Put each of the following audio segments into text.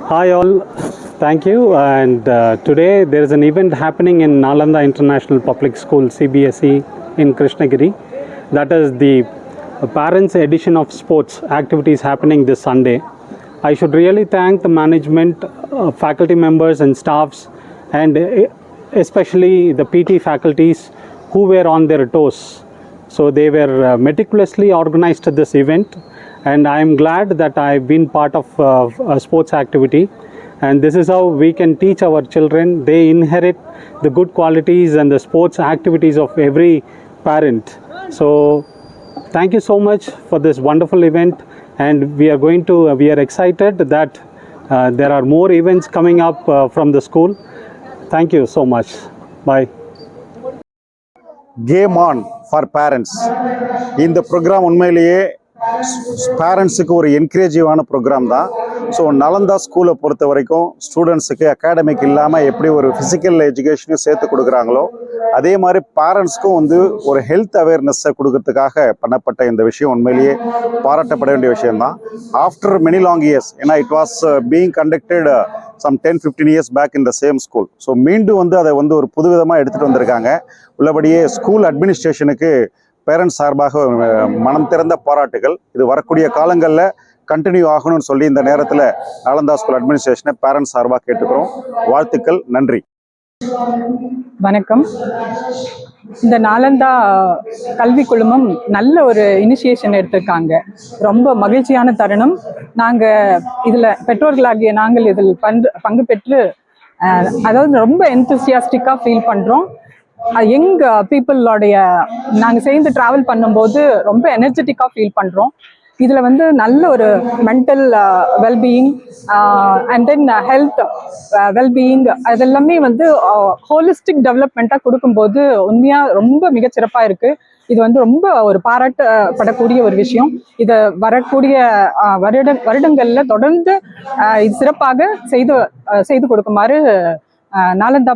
Hi all, thank you. And today there is an event happening in Nalanda International Public School CBSE in Krishnagiri. That is the parents' edition of sports activities happening this Sunday. I should really thank the management, faculty members and staffs, and especially the PT faculties who were on their toes. So they were meticulously organized this event, and I am glad that I've been part of a sports activity. And this is how we can teach our children. They inherit the good qualities and the sports activities of every parent. So thank you so much for this wonderful event, and we are excited that there are more events coming up from the school. Thank you so much. Bye. Game on for parents. இந்த program உண்மையிலேயே பேரண்ட்ஸுக்கு ஒரு என்கரேஜிவான program தான். So Nalanda ஸ்கூலை பொறுத்த வரைக்கும் ஸ்டூடெண்ட்ஸுக்கு academic இல்லாமல் எப்படி ஒரு ஃபிசிக்கல் எஜுகேஷனையும் சேர்த்து கொடுக்குறாங்களோ அதே மாதிரி பேரண்ட்ஸ்க்கும் வந்து ஒரு ஹெல்த் அவேர்னஸை கொடுக்கறதுக்காக பண்ணப்பட்ட இந்த விஷயம் உண்மையிலேயே பாராட்டப்பட வேண்டிய விஷயம்தான். ஆஃப்டர் மெனி லாங் இயர்ஸ், ஏன்னா it was being conducted some 10-15 years back in the same school. So மீண்டும் வந்து அதை வந்து ஒரு புதுவிதமாக எடுத்துகிட்டு வந்திருக்காங்க. உள்ளபடியே ஸ்கூல் அட்மினிஸ்ட்ரேஷனுக்கு பேரண்ட்ஸ் சார்பாக மனம் திறந்த பாராட்டுகள். இது வரக்கூடிய காலங்களில் கண்டினியூ ஆகணும்னு சொல்லி இந்த நேரத்தில் நாலந்தா ஸ்கூல் அட்மினிஸ்ட்ரேஷனை பேரண்ட்ஸ் சார்பாக கேட்டுக்கிறோம். வாழ்த்துக்கள், நன்றி. வணக்கம். இந்த நாலந்தா கல்வி குழுமம் நல்ல ஒரு இனிஷியேஷன் எடுத்திருக்காங்க. ரொம்ப மகிழ்ச்சியான தருணம். நாங்கள் இதில் பெற்றோர்களாகிய நாங்கள் இதில் பங்கு பெற்று அதாவது ரொம்ப என்தூசியாஸ்டிக்காக ஃபீல் பண்ணுறோம். யங் பீப்புளோடைய நாங்கள் சேர்ந்து ட்ராவல் பண்ணும்போது ரொம்ப எனர்ஜெட்டிக்காக ஃபீல் பண்ணுறோம். இதில் வந்து நல்ல ஒரு mental wellbeing and then health wellbeing அதெல்லாமே வந்து ஹோலிஸ்டிக் டெவலப்மெண்ட்டாக கொடுக்கும்போது உண்மையாக ரொம்ப மிகச்சிறப்பாக இருக்குது. இது வந்து ரொம்ப ஒரு பாராட்டப்படக்கூடிய ஒரு விஷயம். இதை வரக்கூடிய வருடங்களில் தொடர்ந்து இது சிறப்பாக செய்து கொடுக்குமாறு நாலந்தா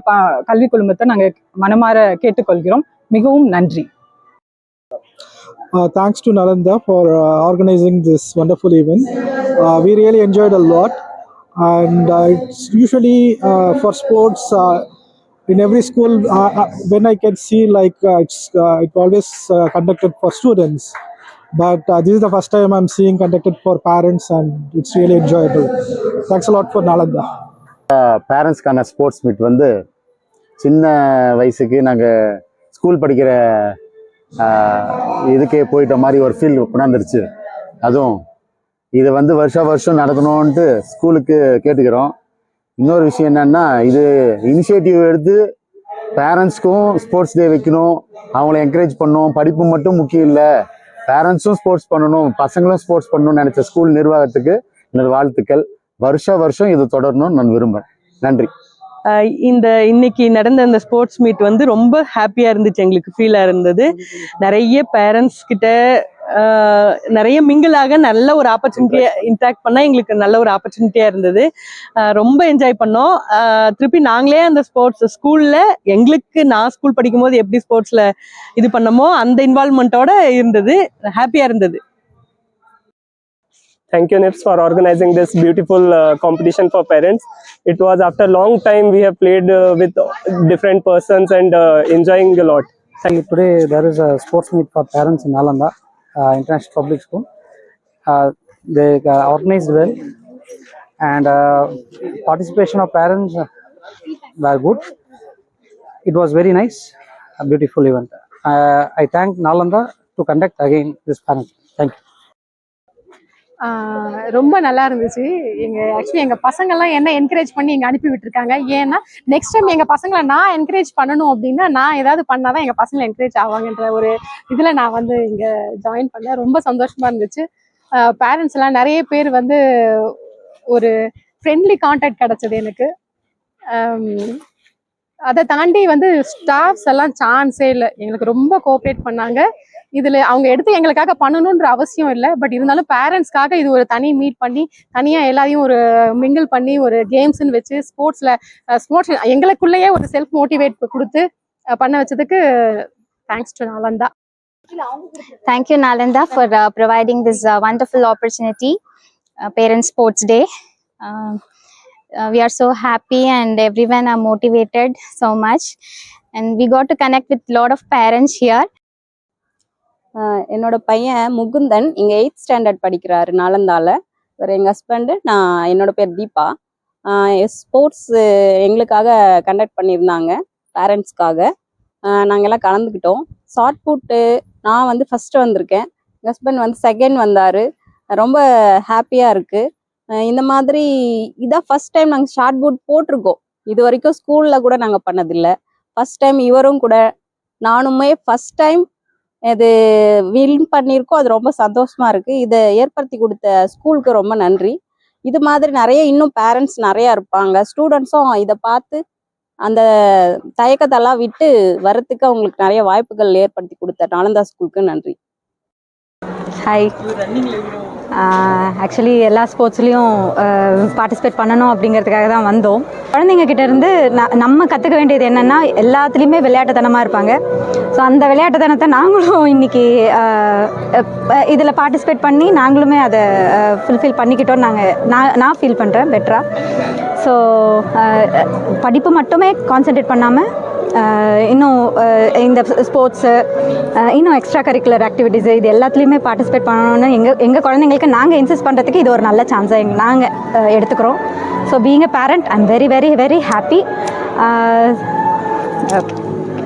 கல்வி குழுமத்தை நாங்கள் மனமாற கேட்டுக்கொள்கிறோம். மிகவும் நன்றி. Thanks to Nalanda for organizing this wonderful event. We really enjoyed a lot, and it's usually for sports in every school. When I can see it's always conducted for students, but this is the first time I'm seeing conducted for parents, and it's really enjoyable. Thanks a lot for Nalanda. பேரண்ட்ஸ்க்கான sports meet வந்து சின்ன வயசுக்கு நாங்கள் school படிக்கிற இதுக்கே போயிட்ட மாதிரி ஒரு ஃபீல் கொண்டாந்துருச்சு. அதுவும் இதை வந்து வருஷம் நடத்தணுன்ட்டு ஸ்கூலுக்கு கேட்டுக்கிறோம். இன்னொரு விஷயம் என்னன்னா, இது இனிஷியேட்டிவ் எடுத்து பேரண்ட்ஸ்க்கும் ஸ்போர்ட்ஸ் டே வைக்கணும், அவங்கள என்கரேஜ் பண்ணணும். படிப்பு மட்டும் முக்கியம் இல்லை, பேரண்ட்ஸும் ஸ்போர்ட்ஸ் பண்ணணும், பசங்களும் ஸ்போர்ட்ஸ் பண்ணணும்னு நினைச்ச ஸ்கூல் நிர்வாகத்துக்கு எனது வாழ்த்துக்கள். வருஷம் இது தொடரணும்னு நான் விரும்புகிறேன். நன்றி. இன்னைக்கு நடந்த அந்த ஸ்போர்ட்ஸ் மீட் வந்து ரொம்ப ஹாப்பியாக இருந்துச்சு, எங்களுக்கு ஃபீலாக இருந்தது. நிறைய பேரண்ட்ஸ் கிட்ட நிறைய மிங்கிளாக நல்ல ஒரு ஆப்பர்ச்சுனிட்டியாக இன்ட்ராக்ட் பண்ணால் எங்களுக்கு நல்ல ஒரு ஆப்பர்ச்சுனிட்டியாக இருந்தது. ரொம்ப என்ஜாய் பண்ணோம். திருப்பி நாங்களே அந்த ஸ்போர்ட்ஸ் ஸ்கூலில் நான் ஸ்கூல் படிக்கும் போது எப்படி ஸ்போர்ட்ஸில் இது பண்ணமோ அந்த இன்வால்மெண்ட்டோட இருந்தது. ஹாப்பியாக இருந்தது. Thank you, NIPS, for organizing this beautiful competition for parents. It was after a long time we have played with different persons and enjoying a lot. Today there is a sports meet for parents in Nalanda International Public School. They organized well, and participation of parents were good. It was very nice, a beautiful event. I thank Nalanda to conduct again this parents. Thank you. ரொம்ப நல்லா இருந்துச்சு. Actually எங்கள் பசங்கள்லாம் என்ன encourage பண்ணி இங்கே அனுப்பி விட்டுருக்காங்க. ஏன்னா நெக்ஸ்ட் டைம் எங்கள் பசங்களை நான் என்கரேஜ் பண்ணணும் அப்படின்னா நான் ஏதாவது பண்ணாதான் எங்கள் பசங்களை என்கரேஜ் ஆவாங்கன்ற ஒரு இதில் நான் வந்து இங்கே ஜாயின் பண்ணேன். ரொம்ப சந்தோஷமாக இருந்துச்சு. பேரண்ட்ஸ் எல்லாம் நிறைய பேர் வந்து ஒரு ஃப்ரெண்ட்லி கான்டாக்ட் கிடச்சிது எனக்கு. அதை தாண்டி வந்து ஸ்டாஃப்ஸ் எல்லாம் சான்ஸே இல்லை, எங்களுக்கு ரொம்ப கோஆப்ரேட் பண்ணாங்க. இதில் அவங்க எடுத்து எங்களுக்காக பண்ணணுன்ற அவசியம் இல்லை, பட் இருந்தாலும் பேரண்ட்ஸ்க்காக இது ஒரு தனி மீட் பண்ணி தனியாக எல்லாரையும் ஒரு மிங்கிள் பண்ணி ஒரு கேம்ஸ்ன்னு வச்சு ஸ்போர்ட்ஸ் எங்களுக்குள்ளேயே ஒரு செல்ஃப் மோட்டிவேட் கொடுத்து பண்ண வச்சதுக்கு thanks to Nalanda. Thank you, Nalanda, for providing this wonderful opportunity, Parents Sports Day. We are so happy and everyone are motivated so much. And we got to connect with lot of parents here. என்னோட பையன் முகுந்தன் இங்கே 8th standard படிக்கிறாரு நாலந்தால. வேறு எங்கள் husband, நான், என்னோட பேர் Deepa. Sports எங்களுக்காக கண்டக்ட் பண்ணியிருந்தாங்க, பேரண்ட்ஸ்க்காக. நாங்கள் எல்லாம் கலந்துக்கிட்டோம். ஷார்ட் புட்டு நான் வந்து ஃபஸ்ட்டு வந்திருக்கேன், எங்கள் ஹஸ்பண்ட் வந்து செகண்ட் வந்தார். ரொம்ப ஹாப்பியாக இருக்குது. இந்த மாதிரி இதான் ஃபஸ்ட் டைம் நாங்கள் ஷார்ட் புட் போட்டிருக்கோம். இது வரைக்கும் ஸ்கூலில் கூட நாங்கள் பண்ணதில்லை. ஃபஸ்ட் டைம் இவரும் கூட நானுமே ஃபஸ்ட் டைம் இது வின் பண்ணியிருக்கோம். அது ரொம்ப சந்தோஷமாக இருக்குது. இதை ஏற்படுத்தி கொடுத்த ஸ்கூலுக்கு ரொம்ப நன்றி. இது மாதிரி நிறைய இன்னும் பேரண்ட்ஸ் நிறையா இருப்பாங்க. ஸ்டூடெண்ட்ஸும் இதை பார்த்து அந்த தயக்கத்தெல்லாம் விட்டு வரத்துக்கு அவங்களுக்கு நிறைய வாய்ப்புகள் ஏற்படுத்தி கொடுத்த நாலந்தா ஸ்கூலுக்கு நன்றி. ஹாய். ஆக்சுவலி எல்லா ஸ்போர்ட்ஸ்லேயும் பார்ட்டிசிபேட் பண்ணணும் அப்படிங்கிறதுக்காக தான் வந்தோம். குழந்தைங்க கிட்டேருந்து நம்ம கற்றுக்க வேண்டியது என்னென்னா, எல்லாத்துலேயுமே விளையாட்டுத்தனமாக இருப்பாங்க. ஸோ அந்த விளையாட்டுத்தனத்தை நாங்களும் இன்றைக்கி இதில் பார்ட்டிசிபேட் பண்ணி நாங்களுமே அதை ஃபுல்ஃபில் பண்ணிக்கிட்டோம். நான் ஃபீல் பண்ணுறேன் பெட்டராக. ஸோ படிப்பு மட்டுமே கான்சென்ட்ரேட் பண்ணாமல் இன்னும் இந்த ஸ்போர்ட்ஸு, இன்னும் எக்ஸ்ட்ரா கரிக்குலர் ஆக்டிவிட்டீஸு, இது எல்லாத்துலேயுமே பார்ட்டிசிபேட் பண்ணணும்னு எங்கள் குழந்தைங்களுக்கு நாங்கள் இன்சிஸ்ட் பண்ணுறதுக்கு இது ஒரு நல்ல சான்ஸாக நாங்கள் எடுத்துக்கிறோம். So being a parent, I am very very very happy. Okay.